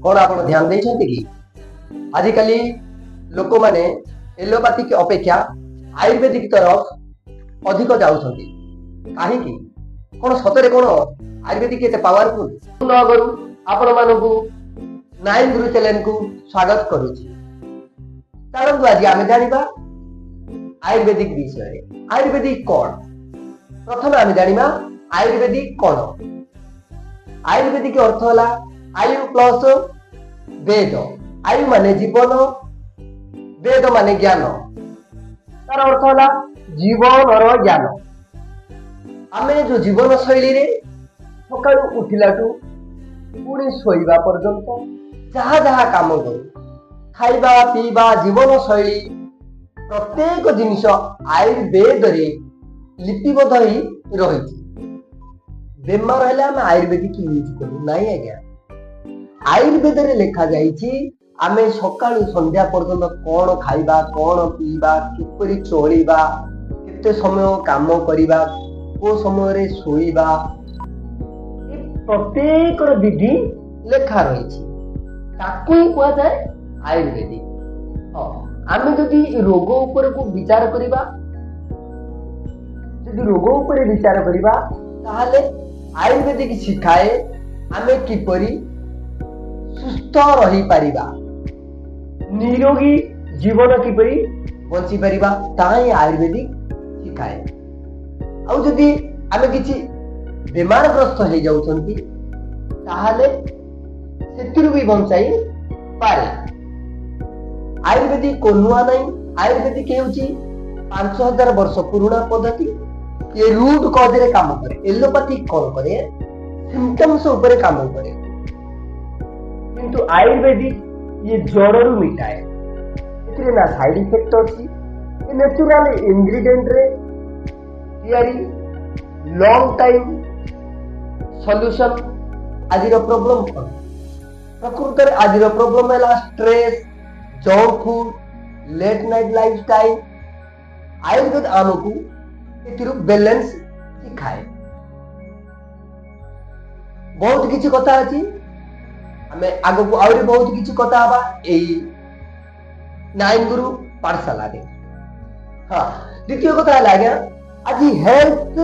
कौन आप ध्यान देइछन्ति कि आजिकल लोक माने एलोपैथिक अपेक्षा आयुर्वेदिक तरफ अधिक जाउछन्ति काहेकि कौन सतरे कौन आयुर्वेदिक एते पावरफुल न करू आपण मानकू नाइन गुरु चैनल को स्वागत करूची। चलतु आज आम जानिबा आयुर्वेदिक विषय। आयुर्वेदिक कौन प्रथम आम जानिबा आयुर्वेदिक कौन। आयुर्वेदिक अर्थ होला आयु प्लस वेद। आयु माने जीवन, वेद माने ज्ञान। तार अर्थ होला जीवन और ज्ञान। आमे जो जीवन शैली रे सकाळु उठिलाटू पुणी शोइबा पर्यंत जहा जहा काम करू खाइबा पीबा जीवन शैली प्रत्येक जिनिस आयुर्वेद रे लिपिबद्ध ही रही। बेमार हेले आम आयुर्वेदिक यूज करू नाई आज्ञा। आयुर्वेद रे लिखा जाइछि आमे सकाळु संध्या पर्यंत कौन खाइबा कौन पीबा किपरि चलिबा केते समय काम करिबा को समय रे सोइबा प्रत्येक विधि लेखा रही ताकू ही कहा जाए आयुर्वेदिक। आम जदि रोग ऊपर को विचार करिबा रोग ऊपर विचार करिबा ताहले आयुर्वेदिक शिखाए आमे किपरि सुस्थ रही पारिबा निरोगी जीवन किपरि बंची पारिबा ताही आयुर्वेदिक शिखाए। आउ जदि आमे किछि बेमारग्रस्त हो जाउछन्ति ताहले सेतिरु भी बंचाई पारे। आयुर्वेदिक को नुआ नहीं। आयुर्वेदिक हेउची 5000 वर्ष पुराना पद्धति। ये रूट कॉज रे काम करे। एलोपैथिक कौन करे सिम्पटम्स ऊपर काम करे किंतु आयुर्वेदिक ये जड़रू मिटाए। एथिरे ना साइड इफेक्ट अछि। ये नेचुरल इंग्रेडिएंट रे तैयारी लॉन्ग टाइम सॉल्यूशन। आज प्रॉब्लम कौन प्रकृत में आज प्रॉब्लम है stress junk food let night lifestyle. Ayurveda आमको एथिरु बैलेंस सिखाए। बहुत किछि कथा अछि हमें आगो को आउरी बहुत किछि कथा हबा एई नाइन गुरु पाठशाला रे। हां द्वितीय कथा है आज्ञा आज हेल्थ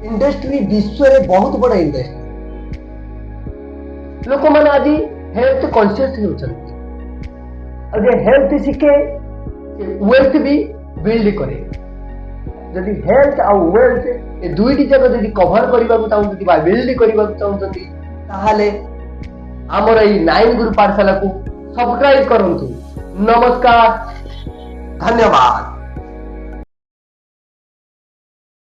इंडस्ट्री विश्व रे बहुत बड़ा इंडस्ट्री। लोक माने आज हेल्थ कॉन्शियस होउछन्ति। अजे हेल्थ शिखे वेल्थ भी बिल्ड करे। जदि हेल्थ आ वेल्थ ए दुईटी जगह जदि कवर करबा को चाहउछन्ति बा बिल्ड करबा को चाहउछन्ति ताहाले हमर एई नाइन गुरु पाठशाला को सब्सक्राइब करंतु। नमस्कार, धन्यवाद।